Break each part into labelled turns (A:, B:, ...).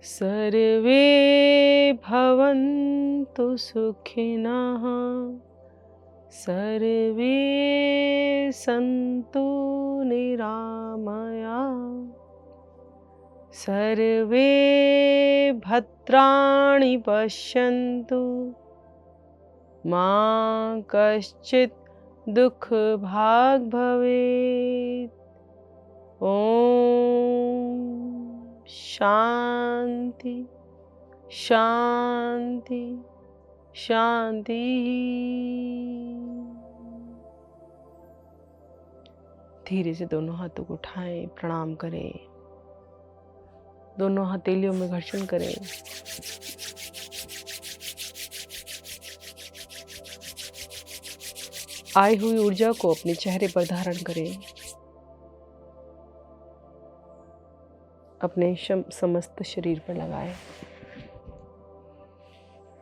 A: सर्वे भवन्तु सुखिनः, सर्वे सन्तु निरामया, सर्वे भद्राणि पश्यन्तु, मा कश्चित् दुःखभाग् भवेत्। ओम शांति शांति शांति। धीरे से दोनों हाथों को उठाएं, प्रणाम करें, दोनों हथेलियों में घर्षण करें। आई हुई ऊर्जा को अपने चेहरे पर धारण करें। अपने समस्त शरीर पर लगाएं।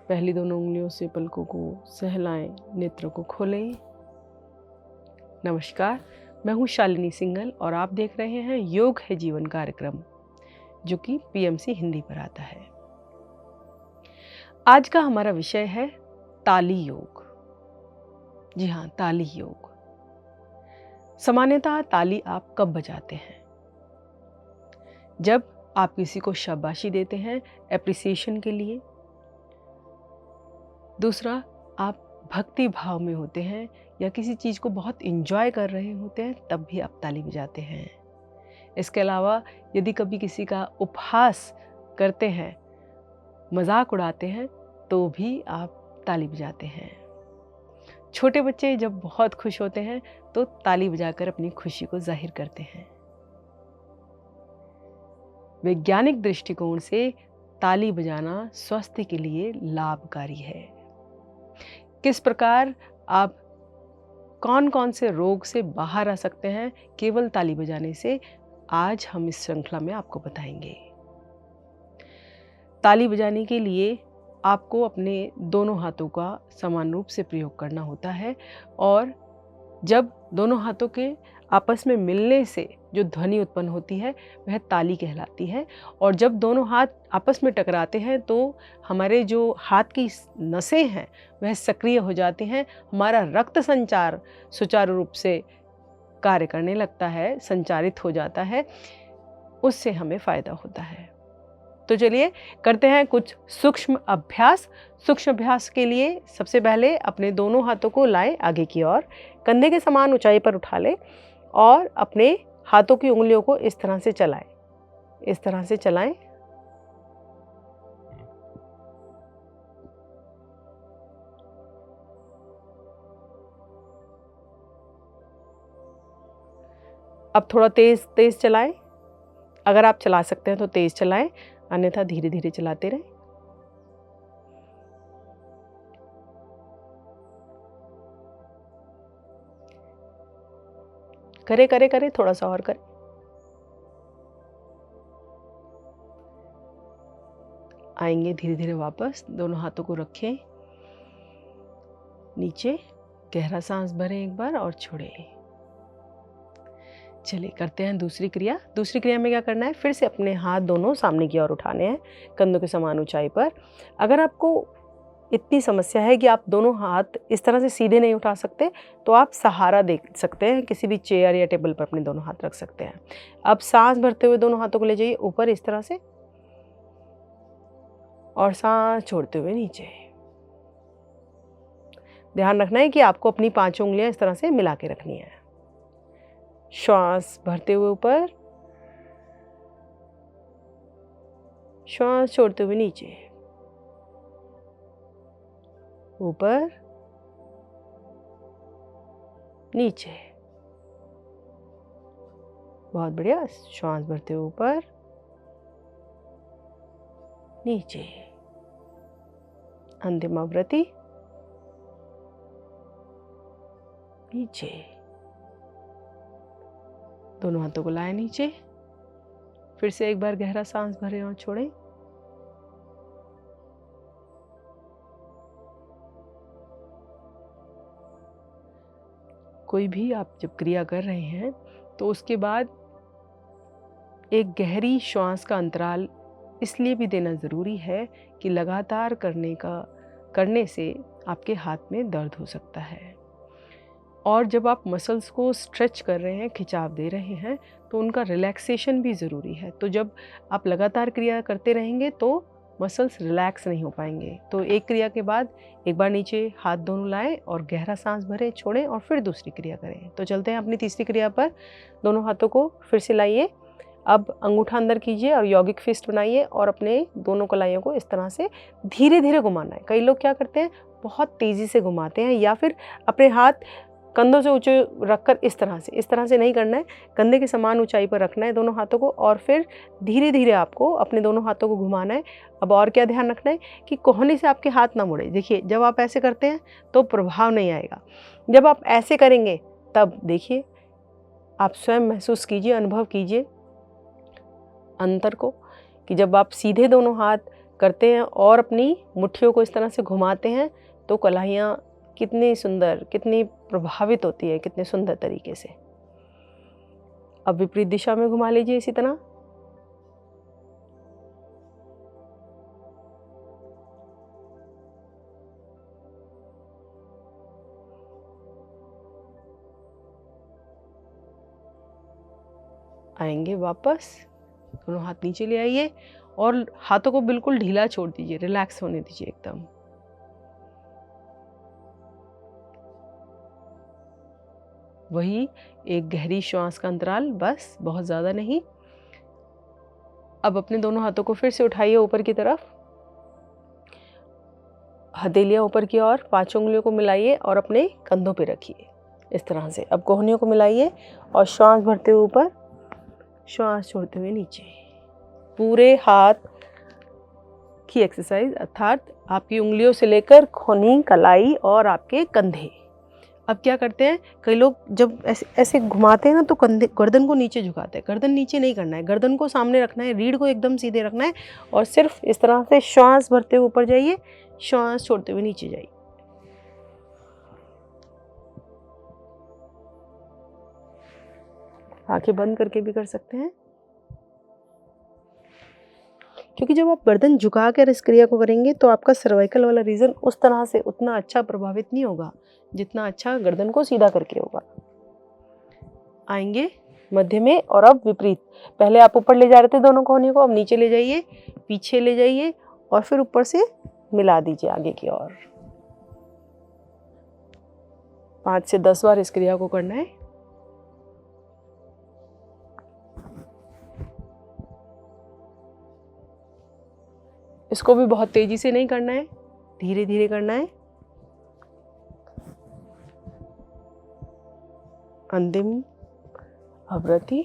A: पहली दोनों उंगलियों से पलकों को सहलाएं, नेत्रों को खोलें। नमस्कार, मैं हूं शालिनी सिंघल और आप देख रहे हैं योग है जीवन कार्यक्रम, जो कि पीएमसी हिंदी पर आता है। आज का हमारा विषय है ताली योग। जी हाँ, ताली योग। सामान्यतः ताली आप कब बजाते हैं? जब आप किसी को शाबाशी देते हैं एप्रिसिएशन के लिए। दूसरा, आप भक्ति भाव में होते हैं या किसी चीज़ को बहुत एंजॉय कर रहे होते हैं, तब भी आप ताली बजाते हैं। इसके अलावा यदि कभी किसी का उपहास करते हैं, मजाक उड़ाते हैं, तो भी आप ताली बजाते हैं। छोटे बच्चे जब बहुत खुश होते हैं तो ताली बजाकर अपनी खुशी को जाहिर करते हैं। वैज्ञानिक दृष्टिकोण से ताली बजाना स्वास्थ्य के लिए लाभकारी है। किस प्रकार आप कौन कौन से रोग से बाहर आ सकते हैं केवल ताली बजाने से, आज हम इस श्रृंखला में आपको बताएंगे। ताली बजाने के लिए आपको अपने दोनों हाथों का समान रूप से प्रयोग करना होता है, और जब दोनों हाथों के आपस में मिलने से जो ध्वनि उत्पन्न होती है वह ताली कहलाती है। और जब दोनों हाथ आपस में टकराते हैं तो हमारे जो हाथ की नसें हैं वह सक्रिय हो जाती हैं, हमारा रक्त संचार सुचारू रूप से कार्य करने लगता है, संचारित हो जाता है, उससे हमें फायदा होता है। तो चलिए करते हैं कुछ सूक्ष्म अभ्यास। सूक्ष्म अभ्यास के लिए सबसे पहले अपने दोनों हाथों को लाएं आगे की ओर, कंधे के समान ऊंचाई पर उठा लें और अपने हाथों की उंगलियों को इस तरह से चलाएं, इस तरह से चलाएं। अब थोड़ा तेज तेज चलाएं। अगर आप चला सकते हैं तो तेज चलाएं, अन्यथा धीरे धीरे चलाते रहें। करे करे करे, थोड़ा सा और करें। आएंगे धीरे धीरे वापस। दोनों हाथों को रखें नीचे, गहरा सांस भरें एक बार और छोड़ें। चलिए करते हैं दूसरी क्रिया। दूसरी क्रिया में क्या करना है, फिर से अपने हाथ दोनों सामने की ओर उठाने हैं, कंधों के समान ऊंचाई पर। अगर आपको इतनी समस्या है कि आप दोनों हाथ इस तरह से सीधे नहीं उठा सकते, तो आप सहारा दे सकते हैं, किसी भी चेयर या टेबल पर अपने दोनों हाथ रख सकते हैं। अब सांस भरते हुए दोनों हाथों को ले जाइए ऊपर इस तरह से, और सांस छोड़ते हुए नीचे। ध्यान रखना है कि आपको अपनी 5 उंगलियां इस तरह से मिला के रखनी है। श्वास भरते हुए ऊपर, श्वास छोड़ते हुए नीचे, ऊपर नीचे। बहुत बढ़िया। श्वास भरते हुए ऊपर, नीचे। अंतिम आवृत्ति, नीचे, दोनों हाथों को लाएं नीचे। फिर से एक बार गहरा सांस भरें और छोड़ें। कोई भी आप जब क्रिया कर रहे हैं तो उसके बाद एक गहरी श्वास का अंतराल इसलिए भी देना ज़रूरी है कि लगातार करने से आपके हाथ में दर्द हो सकता है। और जब आप मसल्स को स्ट्रेच कर रहे हैं, खिंचाव दे रहे हैं, तो उनका रिलैक्सेशन भी ज़रूरी है। तो जब आप लगातार क्रिया करते रहेंगे तो मसल्स रिलैक्स नहीं हो पाएंगे। तो एक क्रिया के बाद एक बार नीचे हाथ दोनों लाएं और गहरा सांस भरें, छोड़ें और फिर दूसरी क्रिया करें। तो चलते हैं अपनी तीसरी क्रिया पर। दोनों हाथों को फिर से लाइए। अब अंगूठा अंदर कीजिए और यौगिक फिस्ट बनाइए और अपने दोनों कलाइयों को इस तरह से धीरे धीरे घुमाना है। कई लोग क्या करते हैं, बहुत तेज़ी से घुमाते हैं या फिर अपने हाथ कंधों से ऊंचे रखकर इस तरह से नहीं करना है। कंधे के समान ऊंचाई पर रखना है दोनों हाथों को और फिर धीरे धीरे आपको अपने दोनों हाथों को घुमाना है। अब और क्या ध्यान रखना है कि कोहनी से आपके हाथ ना मुड़े। देखिए, जब आप ऐसे करते हैं तो प्रभाव नहीं आएगा। जब आप ऐसे करेंगे तब देखिए, आप स्वयं महसूस कीजिए, अनुभव कीजिए अंतर को, कि जब आप सीधे दोनों हाथ करते हैं और अपनी मुट्ठियों को इस तरह से घुमाते हैं तो कलाइयाँ कितनी सुंदर, कितनी प्रभावित होती है, कितने सुंदर तरीके से। अब विपरीत दिशा में घुमा लीजिए इसी तरह। आएंगे वापस, दोनों हाथ नीचे ले आइए और हाथों को बिल्कुल ढीला छोड़ दीजिए, रिलैक्स होने दीजिए एकदम। वही एक गहरी श्वास का अंतराल, बस, बहुत ज़्यादा नहीं। अब अपने दोनों हाथों को फिर से उठाइए ऊपर की तरफ, हथेलियां ऊपर की ओर, 5 उंगलियों को मिलाइए और अपने कंधों पे रखिए इस तरह से। अब कोहनियों को मिलाइए और श्वास भरते हुए ऊपर, श्वास छोड़ते हुए नीचे। पूरे हाथ की एक्सरसाइज, अर्थात आपकी उंगलियों से लेकर कोहनी, कलाई और आपके कंधे। अब क्या करते हैं, कई लोग जब ऐसे घुमाते हैं ना तो गर्दन को नीचे झुकाते हैं। गर्दन नीचे नहीं करना है, गर्दन को सामने रखना है, रीढ़ को एकदम सीधे रखना है और सिर्फ इस तरह से श्वास भरते हुए ऊपर जाइए, श्वास छोड़ते हुए नीचे जाइए। आंखें बंद करके भी कर सकते हैं, क्योंकि जब आप गर्दन झुका कर इस क्रिया को करेंगे तो आपका सर्वाइकल वाला रीजन उस तरह से उतना अच्छा प्रभावित नहीं होगा जितना अच्छा गर्दन को सीधा करके होगा। आएंगे मध्य में और अब विपरीत। पहले आप ऊपर ले जा रहे थे दोनों कोहनियों को, अब नीचे ले जाइए, पीछे ले जाइए और फिर ऊपर से मिला दीजिए आगे की ओर। 5 से 10 बार इस क्रिया को करना है। इसको भी बहुत तेजी से नहीं करना है, धीरे धीरे करना है। अंतिम आवृत्ति,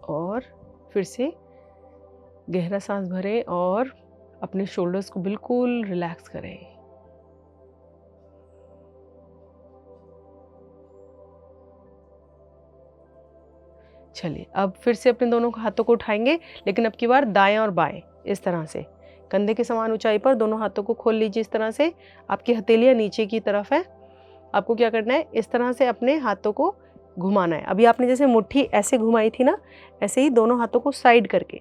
A: और फिर से गहरा सांस भरें और अपने शोल्डर्स को बिल्कुल रिलैक्स करें। चलिए, अब फिर से अपने दोनों हाथों को उठाएंगे, लेकिन अब की बार दाएं और बाएं इस तरह से कंधे के समान ऊंचाई पर दोनों हाथों को खोल लीजिए। इस तरह से आपकी हथेलियां नीचे की तरफ है। आपको क्या करना है, इस तरह से अपने हाथों को घुमाना है। अभी आपने जैसे मुट्ठी ऐसे घुमाई थी ना, ऐसे ही दोनों हाथों को साइड करके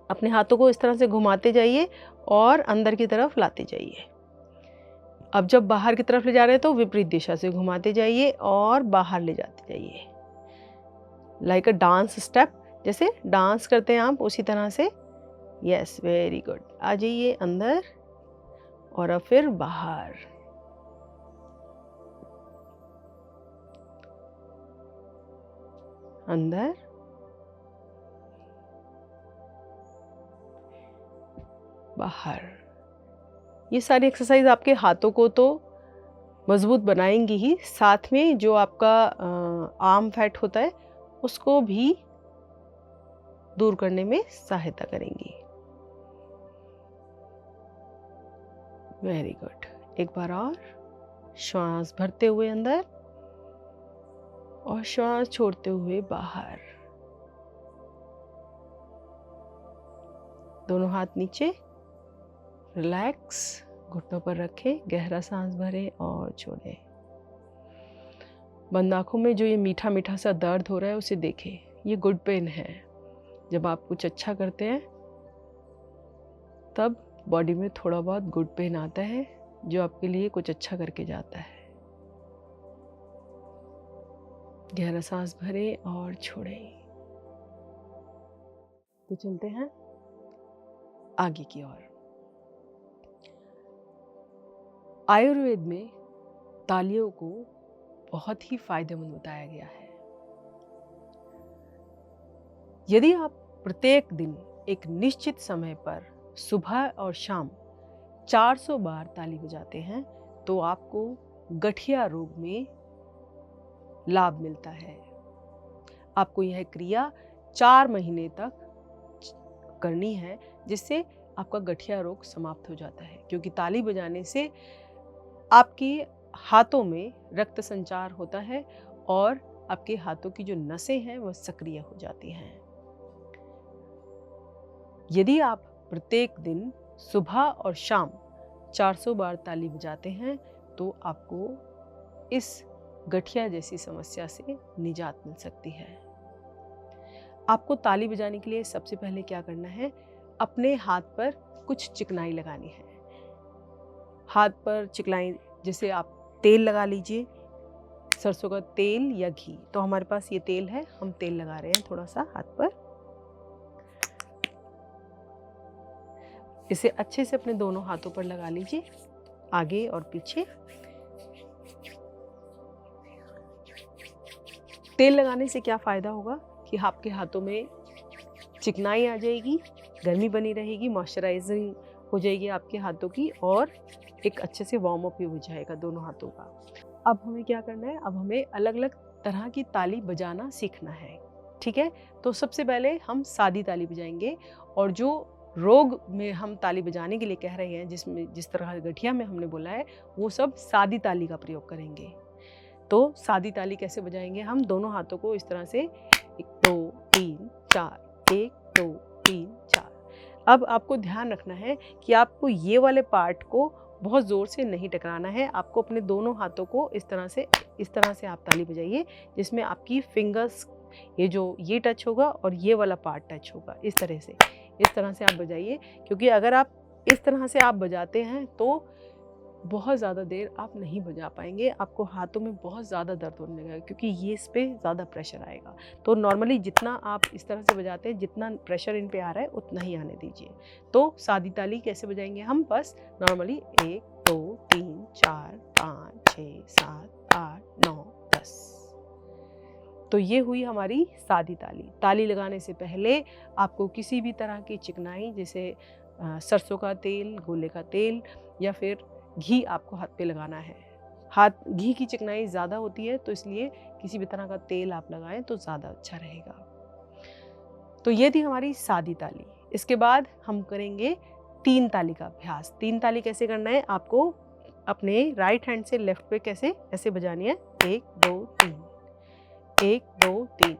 A: अपने हाथों को इस तरह से घुमाते जाइए और अंदर की तरफ लाते जाइए। अब जब बाहर की तरफ ले जा रहे हैं तो विपरीत दिशा से घुमाते जाइए और बाहर ले जाते जाइए, लाइक अ डांस स्टेप, जैसे डांस करते हैं आप उसी तरह से। Yes, very good. आ जाइए अंदर और अब फिर बाहर। अंदर, बाहर। ये सारी एक्सरसाइज आपके हाथों को तो मजबूत बनाएंगी ही, साथ में जो आपका आर्म फैट होता है उसको भी दूर करने में सहायता करेंगी। Very good. एक बार और श्वास भरते हुए अंदर और श्वास छोड़ते हुए बाहर। दोनों हाथ नीचे, रिलैक्स, घुटनों पर रखें, गहरा सांस भरें और छोड़ें। बंद आँखों में जो ये मीठा मीठा सा दर्द हो रहा है उसे देखें। ये गुड पेन है। जब आप कुछ अच्छा करते हैं तब बॉडी में थोड़ा बहुत गुड पेन आता है जो आपके लिए कुछ अच्छा करके जाता है। गहरा सांस भरें और छोड़ें। तो चलते हैं आगे की ओर। आयुर्वेद में तालियों को बहुत ही फायदेमंद बताया गया है। यदि आप प्रत्येक दिन एक निश्चित समय पर सुबह और शाम 400 बार ताली बजाते हैं तो आपको गठिया रोग में लाभ मिलता है। आपको यह क्रिया 4 महीने तक करनी है, जिससे आपका गठिया रोग समाप्त हो जाता है। क्योंकि ताली बजाने से आपके हाथों में रक्त संचार होता है और आपके हाथों की जो नसें हैं वह सक्रिय हो जाती हैं। यदि आप प्रत्येक दिन सुबह और शाम 400 बार ताली बजाते हैं तो आपको इस गठिया जैसी समस्या से निजात मिल सकती है। आपको ताली बजाने के लिए सबसे पहले क्या करना है, अपने हाथ पर कुछ चिकनाई लगानी है। हाथ पर चिकनाई, जैसे आप तेल लगा लीजिए, सरसों का तेल या घी। तो हमारे पास ये तेल है, हम तेल लगा रहे हैं थोड़ा सा हाथ पर। इसे अच्छे से अपने दोनों हाथों पर लगा लीजिए, आगे और पीछे। तेल लगाने से क्या फ़ायदा होगा कि आपके हाथों में चिकनाई आ जाएगी, गर्मी बनी रहेगी, मॉइस्चराइजिंग हो जाएगी आपके हाथों की और एक अच्छे से वार्म अप भी हो जाएगा दोनों हाथों का। अब हमें क्या करना है, अब हमें अलग अलग तरह की ताली बजाना सीखना है। ठीक है, तो सबसे पहले हम सादी ताली बजाएंगे और जो रोग में हम ताली बजाने के लिए कह रहे हैं, जिसमें जिस तरह गठिया में हमने बोला है, वो सब सादी ताली का प्रयोग करेंगे। तो सादी ताली कैसे बजाएंगे, हम दोनों हाथों को इस तरह से 1 2 3 4, 1 2 3 4। अब आपको ध्यान रखना है कि आपको ये वाले पार्ट को बहुत ज़ोर से नहीं टकराना है। आपको अपने दोनों हाथों को इस तरह से आप ताली बजाइए जिसमें आपकी फिंगर्स ये टच होगा और ये वाला पार्ट टच होगा। इस तरह से आप बजाइए, क्योंकि अगर आप इस तरह से आप बजाते हैं तो बहुत ज़्यादा देर आप नहीं बजा पाएंगे। आपको हाथों में बहुत ज़्यादा दर्द होने लगेगा क्योंकि ये इस पे ज़्यादा प्रेशर आएगा। तो नॉर्मली जितना आप इस तरह से बजाते हैं, जितना प्रेशर इन पे आ रहा है उतना ही आने दीजिए। तो सादी ताली कैसे बजाएंगे हम, बस नॉर्मली 1 2 3 4 5 6 7 8 9 10। तो ये हुई हमारी सादी ताली। ताली लगाने से पहले आपको किसी भी तरह की चिकनाई, जैसे सरसों का तेल, गोले का तेल या फिर घी आपको हाथ पे लगाना है। घी की चिकनाई ज़्यादा होती है, तो इसलिए किसी भी तरह का तेल आप लगाएं तो ज़्यादा अच्छा रहेगा। तो ये थी हमारी सादी ताली। इसके बाद हम करेंगे 3 ताली का अभ्यास। 3 ताली कैसे करना है, आपको अपने राइट हैंड से लेफ्ट पे ऐसे बजानी है। 1 2 3, 1 2 3,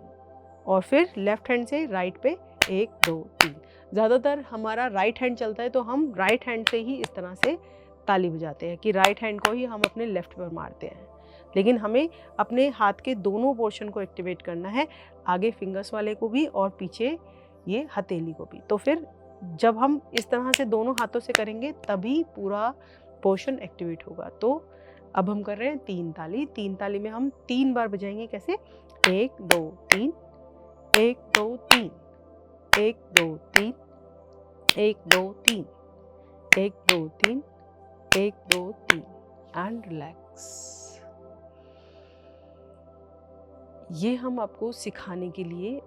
A: और फिर लेफ्ट हैंड से राइट पे 1 2 3। ज़्यादातर हमारा राइट हैंड चलता है तो हम राइट हैंड से ही इस तरह से ताली बजाते हैं कि राइट हैंड को ही हम अपने लेफ्ट पर मारते हैं। लेकिन हमें अपने हाथ के दोनों पोर्शन को एक्टिवेट करना है, आगे फिंगर्स वाले को भी और पीछे ये हथेली को भी। तो फिर जब हम इस तरह से दोनों हाथों से करेंगे तभी पूरा पोर्शन एक्टिवेट होगा। तो अब हम कर रहे हैं 3 ताली। 3 ताली में हम 3 बार बजाएंगे। कैसे, 1 2 3, 1 2 3, 1 2 3, 1 2 3, 1 2 3, 1 2 3 एंड रिलैक्स। ये हम आपको सिखाने के लिए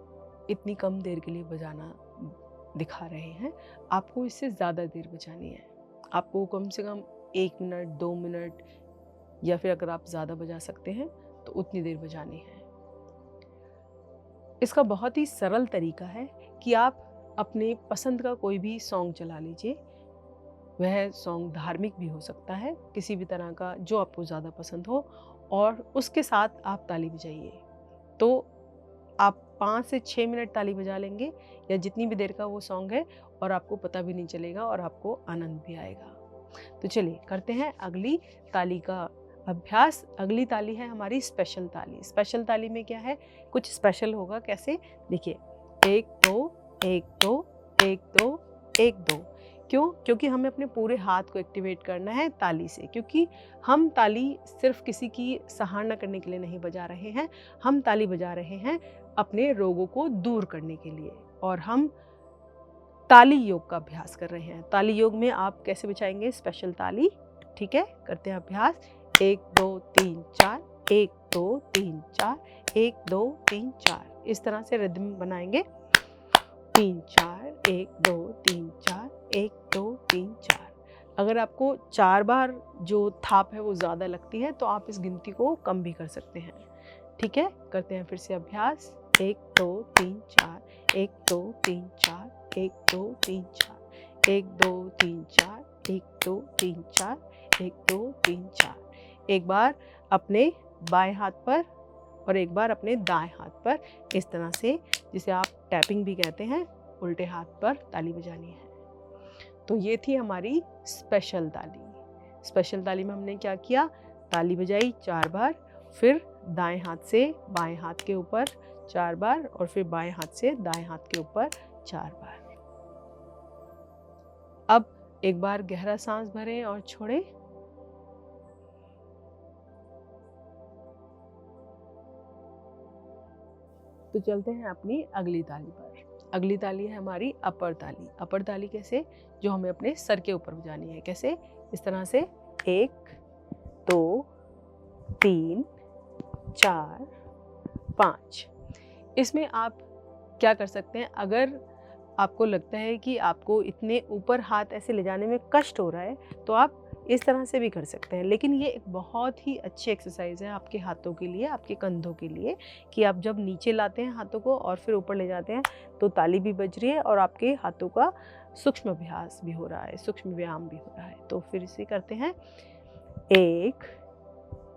A: इतनी कम देर के लिए बजाना दिखा रहे हैं। आपको इससे ज़्यादा देर बजानी है। आपको कम से कम 1 मिनट 2 मिनट या फिर अगर आप ज़्यादा बजा सकते हैं तो उतनी देर बजानी है। इसका बहुत ही सरल तरीका है कि आप अपने पसंद का कोई भी सॉन्ग चला लीजिए। वह सॉन्ग धार्मिक भी हो सकता है, किसी भी तरह का जो आपको ज़्यादा पसंद हो, और उसके साथ आप ताली बजाइए। तो आप 5 से 6 मिनट ताली बजा लेंगे या जितनी भी देर का वो सॉन्ग है, और आपको पता भी नहीं चलेगा और आपको आनंद भी आएगा। तो चलिए करते हैं अगली ताली का अभ्यास। अगली ताली है हमारी स्पेशल ताली। स्पेशल ताली में क्या है, कुछ स्पेशल होगा। कैसे, देखिए 1 2 1 2 1 2 1 2। क्यों? क्योंकि हमें अपने पूरे हाथ को एक्टिवेट करना है ताली से, क्योंकि हम ताली सिर्फ किसी की सराहना करने के लिए नहीं बजा रहे हैं, हम ताली बजा रहे हैं अपने रोगों को दूर करने के लिए। और हम ताली योग का अभ्यास कर रहे हैं। ताली योग में आप कैसे बजाएंगे स्पेशल ताली, ठीक है? करते हैं अभ्यास। 1 2 3 4 1 2 3 4 1 2 3 4, इस तरह से रिदम बनाएंगे। 3 4 1 2 3 4 1 2 3 4। अगर आपको 4 बार जो थाप है वो ज़्यादा लगती है तो आप इस गिनती को कम भी कर सकते हैं, ठीक है? करते हैं फिर से अभ्यास। 1 2 3 4 1 2 3 4 1 2 3 4 1 2 3 4 1 2 3 4 1 2 3 4। एक बार अपने बाएं हाथ पर और एक बार अपने दाएं हाथ पर, इस तरह से, जिसे आप टैपिंग भी कहते हैं, उल्टे हाथ पर ताली बजानी है। तो ये थी हमारी स्पेशल ताली। स्पेशल ताली में हमने क्या किया, ताली बजाई 4 बार, फिर दाएं हाथ से बाएं हाथ के ऊपर 4 बार और फिर बाएं हाथ से दाएं हाथ के ऊपर 4 बार। अब एक बार गहरा सांस भरें और छोड़ें। तो चलते हैं अपनी अगली ताली पर। अगली ताली है हमारी अपर ताली। अपर ताली कैसे, जो हमें अपने सर के ऊपर बजानी है। कैसे, इस तरह से 1 2 3 4 5। इसमें आप क्या कर सकते हैं, अगर आपको लगता है कि आपको इतने ऊपर हाथ ऐसे ले जाने में कष्ट हो रहा है तो आप इस तरह से भी कर सकते हैं। लेकिन ये एक बहुत ही अच्छी एक्सरसाइज है आपके हाथों के लिए, आपके कंधों के लिए, कि आप जब नीचे लाते हैं हाथों को और फिर ऊपर ले जाते हैं तो ताली भी बज रही है और आपके हाथों का सूक्ष्म अभ्यास भी हो रहा है, सूक्ष्म व्यायाम भी हो रहा है। तो फिर इसे करते हैं। 1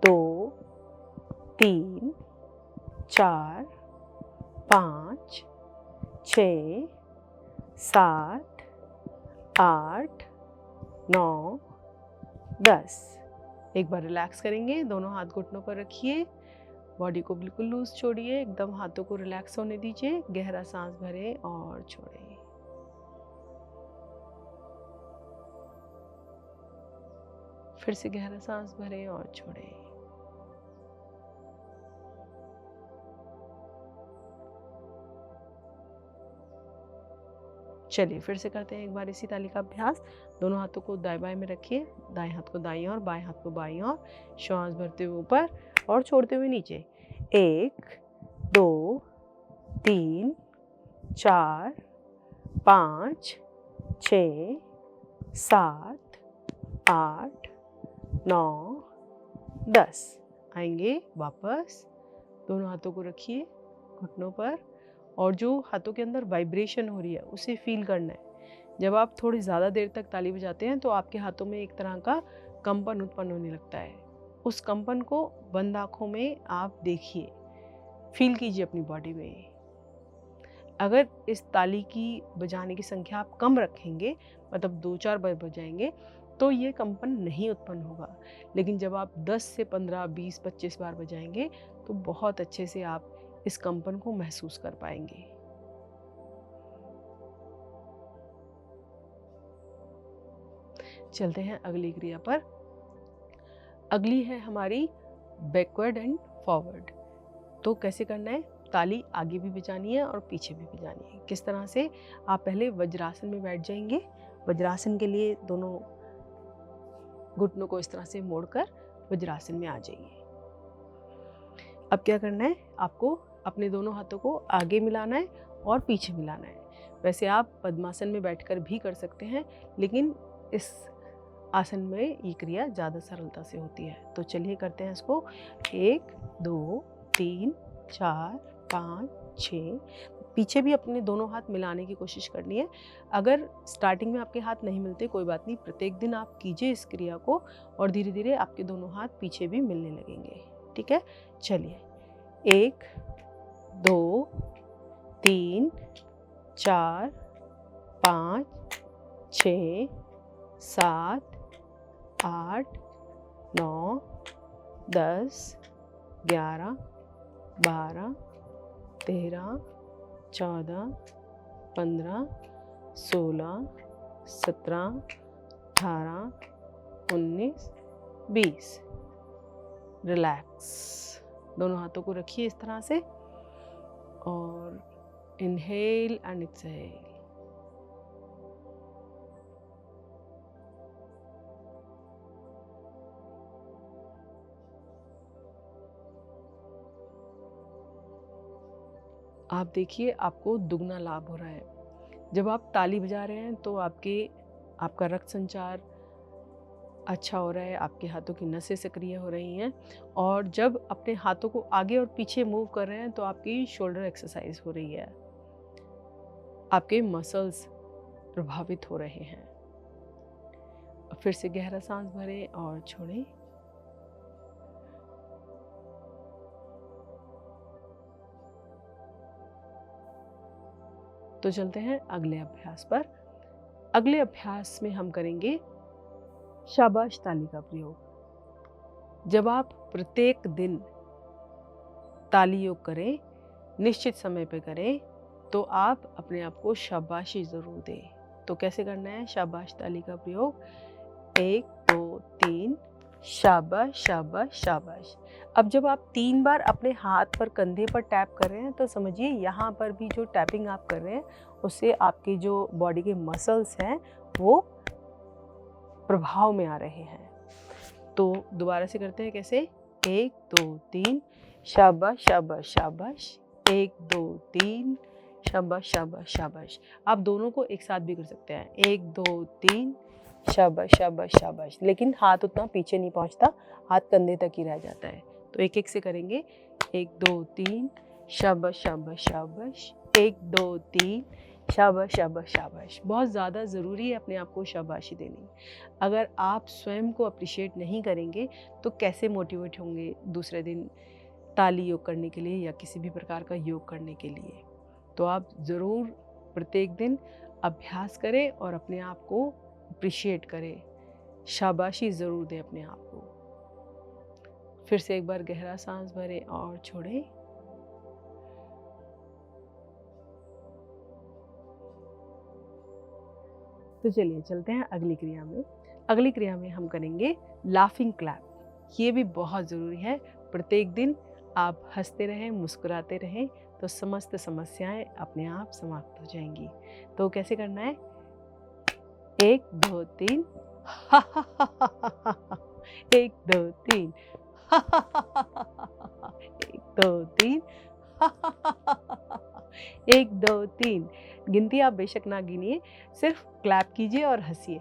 A: 2 3 4 5 6 7 8 9 10। एक बार रिलैक्स करेंगे, दोनों हाथ घुटनों पर रखिए, बॉडी को बिल्कुल लूज छोड़िए, एकदम हाथों को रिलैक्स होने दीजिए। गहरा सांस भरें और छोड़ें। फिर से गहरा सांस भरें और छोड़ें। चलिए फिर से करते हैं एक बार इसी ताली का अभ्यास। दोनों हाथों को दाएं बाएं में रखिए, दाएं हाथ को दाईं ओर, बाएं हाथ को बाईं ओर, श्वास भरते हुए ऊपर और छोड़ते हुए नीचे। 1 2 3 4 5 6 7 8 9 10। आएंगे वापस, दोनों हाथों को रखिए घुटनों पर और जो हाथों के अंदर वाइब्रेशन हो रही है उसे फील करना है। जब आप थोड़ी ज़्यादा देर तक ताली बजाते हैं तो आपके हाथों में एक तरह का कंपन उत्पन्न होने लगता है। उस कंपन को बंद आँखों में आप देखिए, फील कीजिए अपनी बॉडी में। अगर इस ताली की बजाने की संख्या आप कम रखेंगे, मतलब 2-4 बार बजाएंगे, तो ये कंपन नहीं उत्पन्न होगा। लेकिन जब आप 10 से 15, 20, 25 बार बजाएंगे तो बहुत अच्छे से आप इस कंपन को महसूस कर पाएंगे। चलते हैं अगली क्रिया पर। अगली है हमारी बैकवर्ड एंड फॉरवर्ड। तो कैसे करना है, ताली आगे भी बजानी है और पीछे भी बजानी है। किस तरह से, आप पहले वज्रासन में बैठ जाएंगे। वज्रासन के लिए दोनों घुटनों को इस तरह से मोड़कर वज्रासन में आ जाइए। अब क्या करना है, आपको अपने दोनों हाथों को आगे मिलाना है और पीछे मिलाना है। वैसे आप पद्मासन में बैठकर भी कर सकते हैं, लेकिन इस आसन में ये क्रिया ज़्यादा सरलता से होती है। तो चलिए करते हैं इसको। 1 2 3 4 5 6। पीछे भी अपने दोनों हाथ मिलाने की कोशिश करनी है। अगर स्टार्टिंग में आपके हाथ नहीं मिलते, कोई बात नहीं, प्रत्येक दिन आप कीजिए इस क्रिया को और धीरे धीरे आपके दोनों हाथ पीछे भी मिलने लगेंगे। ठीक है, चलिए 1 2, 3, 4, 5, 6, 7, 8, 9, 10, 11, 12, 13, 14, 15, 16, 17, 18, 19, 20। रिलैक्स। दोनों हाथों को रखिए इस तरह से और इनहेल एंड एक्सहेल। आप देखिए आपको दुगना लाभ हो रहा है। जब आप ताली बजा रहे हैं तो आपका रक्त संचार अच्छा हो रहा है, आपके हाथों की नसें सक्रिय हो रही हैं और जब अपने हाथों को आगे और पीछे मूव कर रहे हैं तो आपकी शोल्डर एक्सरसाइज हो रही है, आपके मसल्स प्रभावित हो रहे हैं। फिर से गहरा सांस भरें और छोड़ें। तो चलते हैं अगले अभ्यास पर। अगले अभ्यास में हम करेंगे शाबाश ताली का प्रयोग। जब आप प्रत्येक दिन ताली योग करें, निश्चित समय पे करें, तो आप अपने आप को शाबाशी ज़रूर दें। तो कैसे करना है शाबाश ताली का प्रयोग? 1, 2, 3 शाबाश शाबाश शाबाश। अब जब आप 3 बार अपने हाथ पर कंधे पर टैप कर रहे हैं तो समझिए यहाँ पर भी जो टैपिंग आप कर रहे हैं उससे आपकी जो बॉडी के मसल्स हैं वो प्रभाव में आ रहे हैं। तो दोबारा से करते हैं कैसे? 1, 2, 3 शाबाश शाबाश शाबाश। 1, 2, 3 शाबाश शाबाश शाबाश। आप दोनों को एक साथ भी कर सकते हैं। 1, 2, 3 शाबाश शाबाश शाबाश। लेकिन हाथ उतना पीछे नहीं पहुंचता, हाथ कंधे तक ही रह जाता है। तो एक एक से करेंगे। 1, 2, 3 शाबाश शाबाश शाबाश। 1, 2, 3 शाबाश शाबाश शाबाश। बहुत ज़्यादा ज़रूरी है अपने आप को शाबाशी देनी। अगर आप स्वयं को अप्रिशिएट नहीं करेंगे तो कैसे मोटिवेट होंगे दूसरे दिन ताली योग करने के लिए या किसी भी प्रकार का योग करने के लिए? तो आप ज़रूर प्रत्येक दिन अभ्यास करें और अपने आप को अप्रिशिएट करें, शाबाशी ज़रूर दें अपने आप को। फिर से एक बार गहरा सांस भरें और छोड़ें। तो चलिए चलते हैं अगली क्रिया में। अगली क्रिया में हम करेंगे लाफिंग क्लैप। ये भी बहुत ज़रूरी है। प्रत्येक दिन आप हंसते रहें, मुस्कुराते रहें तो समस्त समस्याएं अपने आप समाप्त हो जाएंगी। तो कैसे करना है? 1, 2, 3 1, 2, 3 1, 2, 3 1, 2, 3। गिनती आप बेशक ना गिनिए, सिर्फ क्लैप कीजिए और हंसिए।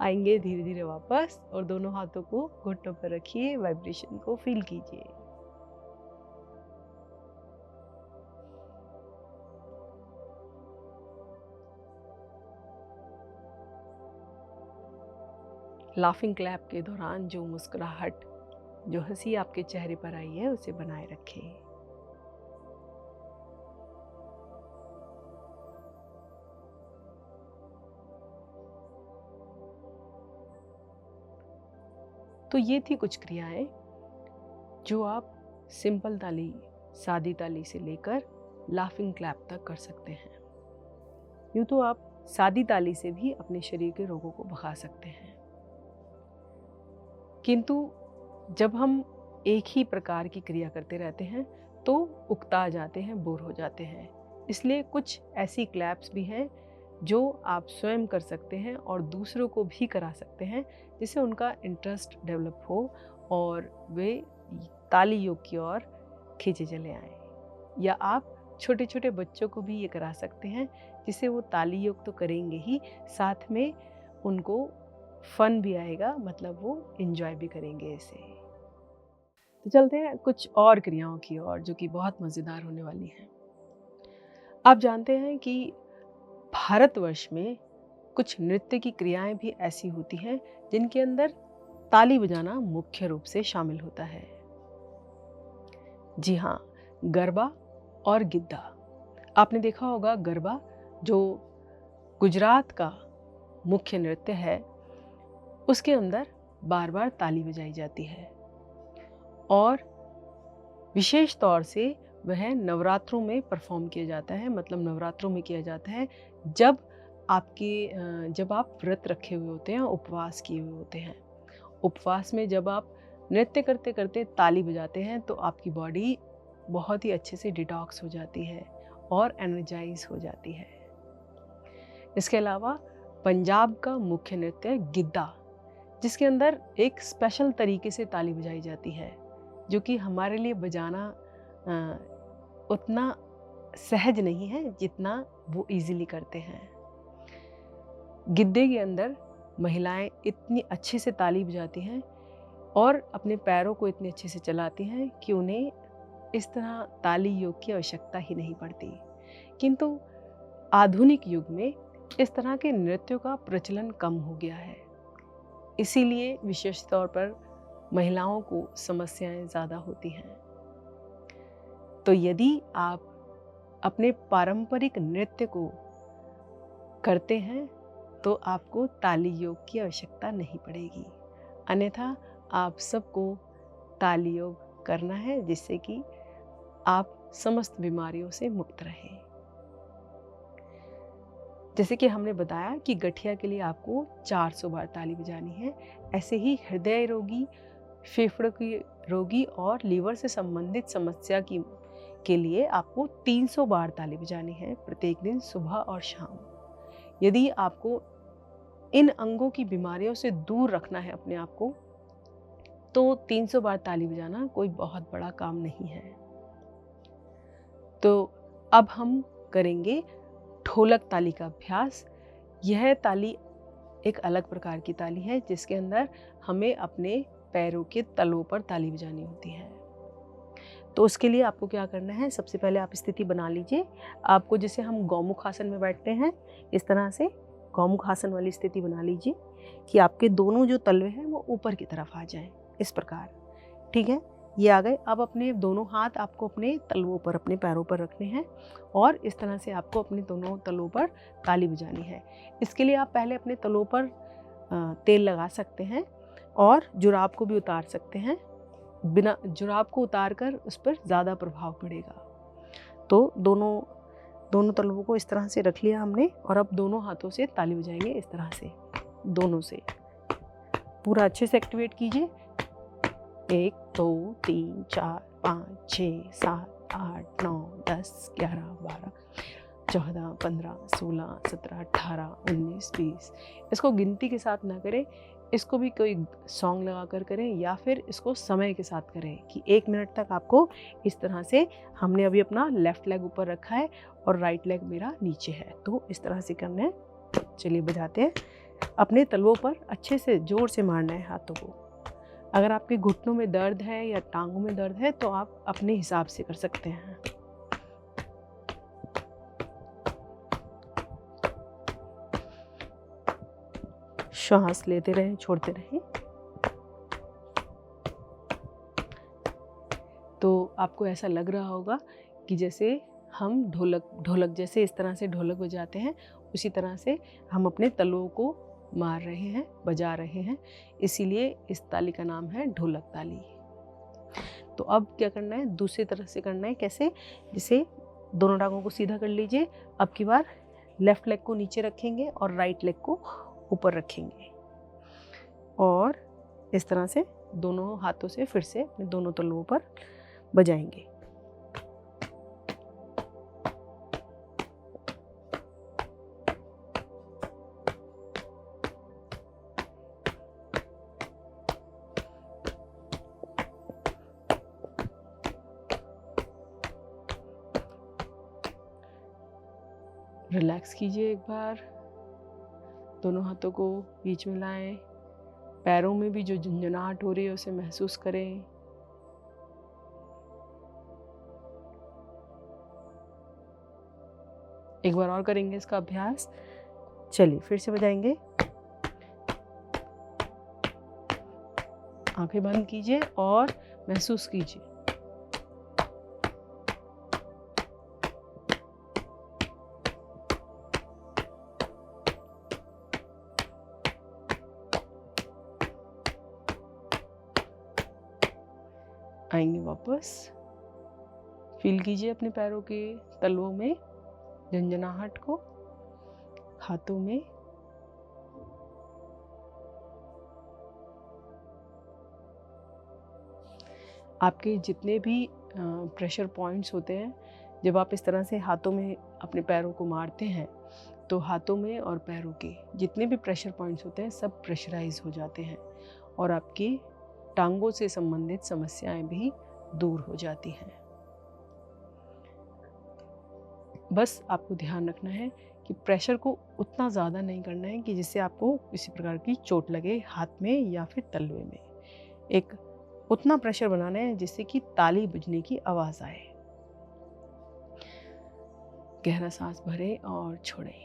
A: आएंगे धीरे धीरे वापस और दोनों हाथों को घुटनों पर रखिए, वाइब्रेशन को फील कीजिए। लाफिंग क्लैप के दौरान जो मुस्कुराहट, जो हंसी आपके चेहरे पर आई है उसे बनाए रखें। तो ये थी कुछ क्रियाएं जो आप सिंपल ताली, सादी ताली से लेकर लाफिंग क्लैप तक कर सकते हैं। यूँ तो आप सादी ताली से भी अपने शरीर के रोगों को भगा सकते हैं, किंतु जब हम एक ही प्रकार की क्रिया करते रहते हैं तो उकता जाते हैं, बोर हो जाते हैं। इसलिए कुछ ऐसी क्लैप्स भी हैं जो आप स्वयं कर सकते हैं और दूसरों को भी करा सकते हैं, जिससे उनका इंटरेस्ट डेवलप हो और वे ताली योग की ओर खींचे चले आएँ। या आप छोटे छोटे बच्चों को भी ये करा सकते हैं, जिससे वो ताली योग तो करेंगे ही, साथ में उनको फन भी आएगा, मतलब वो एंजॉय भी करेंगे इसे। तो चलते हैं कुछ और क्रियाओं की ओर जो कि बहुत मज़ेदार होने वाली हैं। आप जानते हैं कि भारतवर्ष में कुछ नृत्य की क्रियाएं भी ऐसी होती हैं जिनके अंदर ताली बजाना मुख्य रूप से शामिल होता है। जी हाँ, गरबा और गिद्दा। आपने देखा होगा गरबा जो गुजरात का मुख्य नृत्य है, उसके अंदर बार बार ताली बजाई जाती है और विशेष तौर से वह नवरात्रों में परफॉर्म किया जाता है। मतलब नवरात्रों में किया जाता है जब जब आप व्रत रखे हुए होते हैं, उपवास किए हुए होते हैं। उपवास में जब आप नृत्य करते करते ताली बजाते हैं तो आपकी बॉडी बहुत ही अच्छे से डिटॉक्स हो जाती है और एनर्जाइज हो जाती है। इसके अलावा पंजाब का मुख्य नृत्य है गिद्दा, जिसके अंदर एक स्पेशल तरीके से ताली बजाई जाती है जो कि हमारे लिए बजाना उतना सहज नहीं है जितना वो इजीली करते हैं। गिद्दे के अंदर महिलाएं इतनी अच्छे से ताली बजाती हैं और अपने पैरों को इतने अच्छे से चलाती हैं कि उन्हें इस तरह ताली योग की आवश्यकता ही नहीं पड़ती। किंतु आधुनिक युग में इस तरह के नृत्यों का प्रचलन कम हो गया है, इसीलिए विशेष तौर पर महिलाओं को समस्याएं ज़्यादा होती हैं। तो यदि आप अपने पारंपरिक नृत्य को करते हैं तो आपको ताली योग की आवश्यकता नहीं पड़ेगी, अन्यथा आप सबको ताली योग करना है जिससे कि आप समस्त बीमारियों से मुक्त रहें। जैसे कि हमने बताया कि गठिया के लिए आपको 400 बार ताली बजानी है, ऐसे ही हृदय रोगी, फेफड़ों की रोगी और लीवर से संबंधित समस्या के लिए आपको 300 बार ताली बजानी है प्रत्येक दिन सुबह और शाम। यदि आपको इन अंगों की बीमारियों से दूर रखना है अपने आप को, तो 300 बार ताली बजाना कोई बहुत बड़ा काम नहीं है। तो अब हम करेंगे ढोलक ताली का अभ्यास। यह ताली एक अलग प्रकार की ताली है जिसके अंदर हमें अपने पैरों के तलों पर ताली बजानी होती है। तो उसके लिए आपको क्या करना है, सबसे पहले आप स्थिति बना लीजिए। आपको जैसे हम गौमुख आसन में बैठते हैं, इस तरह से गौमुख आसन वाली स्थिति बना लीजिए कि आपके दोनों जो तलवे हैं वो ऊपर की तरफ आ जाएं, इस प्रकार। ठीक है, ये आ गए। अब अपने दोनों हाथ आपको अपने तलवों पर, अपने पैरों पर रखने हैं और इस तरह से आपको अपने दोनों तलों पर ताली बजानी है। इसके लिए आप पहले अपने तलों पर तेल लगा सकते हैं और जुराब को भी उतार सकते हैं। बिना जुराब को उतार कर उस पर ज़्यादा प्रभाव पड़ेगा। तो दोनों तलवों को इस तरह से रख लिया हमने और अब दोनों हाथों से ताली बजाएंगे इस तरह से, दोनों से पूरा अच्छे से एक्टिवेट कीजिए। 1 2 3 4 5 6 7 8 9 10 11 12 14 15 16 17 18 19 20। इसको गिनती के साथ ना करें, इसको भी कोई सॉन्ग लगा कर करें या फिर इसको समय के साथ करें कि 1 मिनट तक आपको इस तरह से। हमने अभी अपना लेफ्ट लेग ऊपर रखा है और राइट लेग मेरा नीचे है, तो इस तरह से करना है। चलिए बजाते हैं। अपने तलवों पर अच्छे से जोर से मारना है हाथों को। अगर आपके घुटनों में दर्द है या टांगों में दर्द है तो आप अपने हिसाब से कर सकते हैं। श्वास लेते रहें, छोड़ते रहें। तो आपको ऐसा लग रहा होगा कि जैसे हम ढोलक जैसे इस तरह से ढोलक बजाते हैं, उसी तरह से हम अपने तलवों को मार रहे हैं, बजा रहे हैं। इसीलिए इस ताली का नाम है ढोलक ताली। तो अब क्या करना है, दूसरी तरफ से करना है। कैसे? जैसे दोनों टांगों को सीधा कर लीजिए। अब की बार लेफ्ट लेग को नीचे रखेंगे और राइट लेग को ऊपर रखेंगे और इस तरह से दोनों हाथों से फिर से अपने दोनों तलवों पर बजाएंगे। रिलैक्स कीजिए एक बार। दोनों हाथों को बीच में लाएं। पैरों में भी जो झंझनाहट हो रही है उसे महसूस करें। एक बार और करेंगे इसका अभ्यास। चलिए फिर से बजाएंगे। आंखें बंद कीजिए और महसूस कीजिए। आएंगे वापस। फील कीजिए अपने पैरों के तलवों में झंझनाहट को, हाथों में। आपके जितने भी प्रेशर पॉइंट्स होते हैं, जब आप इस तरह से हाथों में अपने पैरों को मारते हैं तो हाथों में और पैरों के जितने भी प्रेशर पॉइंट्स होते हैं सब प्रेशराइज हो जाते हैं और आपकी टांगों से संबंधित समस्याएं भी दूर हो जाती हैं। बस आपको ध्यान रखना है कि प्रेशर को उतना ज़्यादा नहीं करना है कि जिससे आपको किसी प्रकार की चोट लगे हाथ में या फिर तलवे में। एक उतना प्रेशर बनाना है जिससे कि ताली बजने की आवाज़ आए। गहरा सांस भरें और छोड़ें।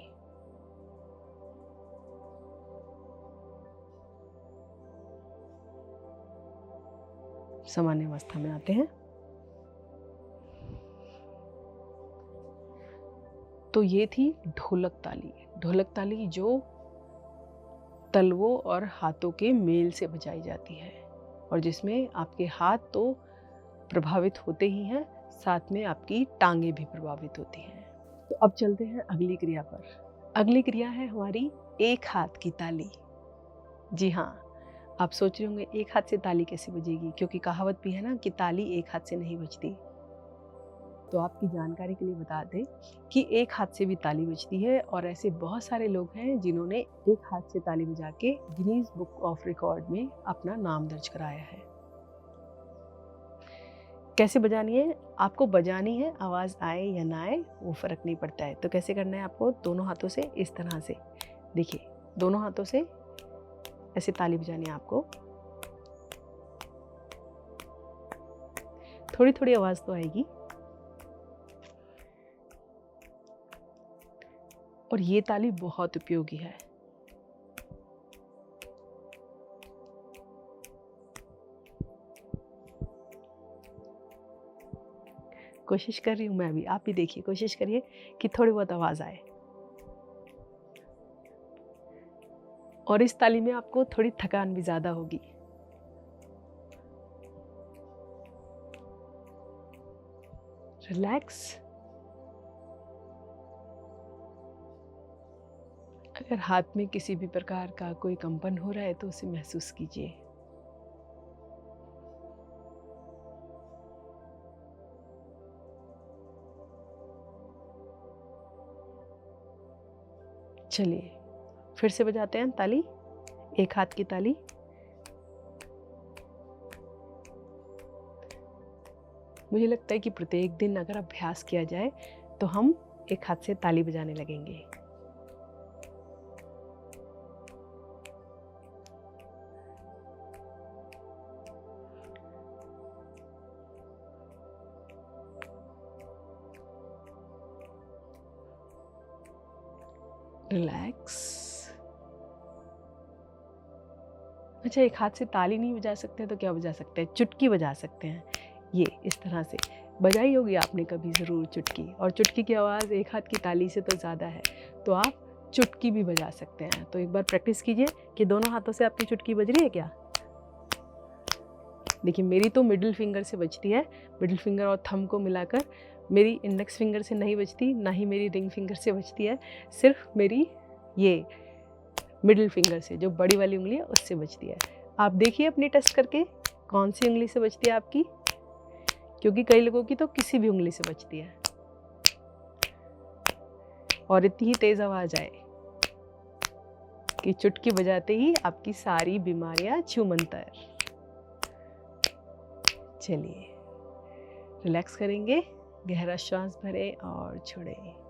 A: सामान्य अवस्था में आते हैं। तो ये थी ढोलक ताली। ढोलक ताली जो तलवों और हाथों के मेल से बजाई जाती है और जिसमें आपके हाथ तो प्रभावित होते ही हैं, साथ में आपकी टांगें भी प्रभावित होती हैं। तो अब चलते हैं अगली क्रिया पर। अगली क्रिया है हमारी एक हाथ की ताली। जी हाँ, आप सोच रहे होंगे एक हाथ से ताली कैसे बजेगी, क्योंकि कहावत भी है ना कि ताली एक हाथ से नहीं बजती। तो आपकी जानकारी के लिए बता दें कि एक हाथ से भी ताली बजती है और ऐसे बहुत सारे लोग हैं जिन्होंने एक हाथ से ताली बजा के गिनीज बुक ऑफ रिकॉर्ड में अपना नाम दर्ज कराया है। कैसे बजानी है? आपको बजानी है, आवाज़ आए या ना आए वो फ़र्क नहीं पड़ता है। तो कैसे करना है आपको? दोनों हाथों से इस तरह से, देखिए दोनों हाथों से ऐसे ताली बजानी है आपको। थोड़ी थोड़ी आवाज़ तो आएगी। और ये ताली बहुत उपयोगी है। कोशिश कर रही हूँ मैं भी, आप भी देखिए, कोशिश करिए कि थोड़ी बहुत आवाज़ आए। और इस ताली में आपको थोड़ी थकान भी ज़्यादा होगी। रिलैक्स। अगर हाथ में किसी भी प्रकार का कोई कंपन हो रहा है तो उसे महसूस कीजिए। चलिए फिर से बजाते हैं ताली, एक हाथ की ताली। मुझे लगता है कि प्रत्येक दिन अगर अभ्यास किया जाए तो हम एक हाथ से ताली बजाने लगेंगे। रिलैक्स। अच्छा, एक हाथ से ताली नहीं बजा सकते तो क्या बजा सकते हैं? चुटकी बजा सकते हैं। ये इस तरह से बजाई होगी आपने कभी ज़रूर चुटकी, और चुटकी की आवाज़ एक हाथ की ताली से तो ज़्यादा है, तो आप चुटकी भी बजा सकते हैं। तो एक बार प्रैक्टिस कीजिए कि दोनों हाथों से आपकी चुटकी बज रही है क्या। देखिए मेरी तो मिडिल फिंगर से बजती है। मिडिल फिंगर और थंब को मिलाकर मेरी इंडेक्स फिंगर से नहीं बजती, ना ही मेरी रिंग फिंगर से बजती है, सिर्फ मेरी ये मिडिल फिंगर से, जो बड़ी वाली उंगली है उससे बजती है। आप देखिए अपनी टेस्ट करके कौन सी उंगली से बजती है आपकी, क्योंकि कई लोगों की तो किसी भी उंगली से बजती है। और इतनी ही तेज आवाज आए कि चुटकी बजाते ही आपकी सारी बीमारियां छूमंतर। चलिए रिलैक्स करेंगे, गहरा श्वास भरें और छोड़ें।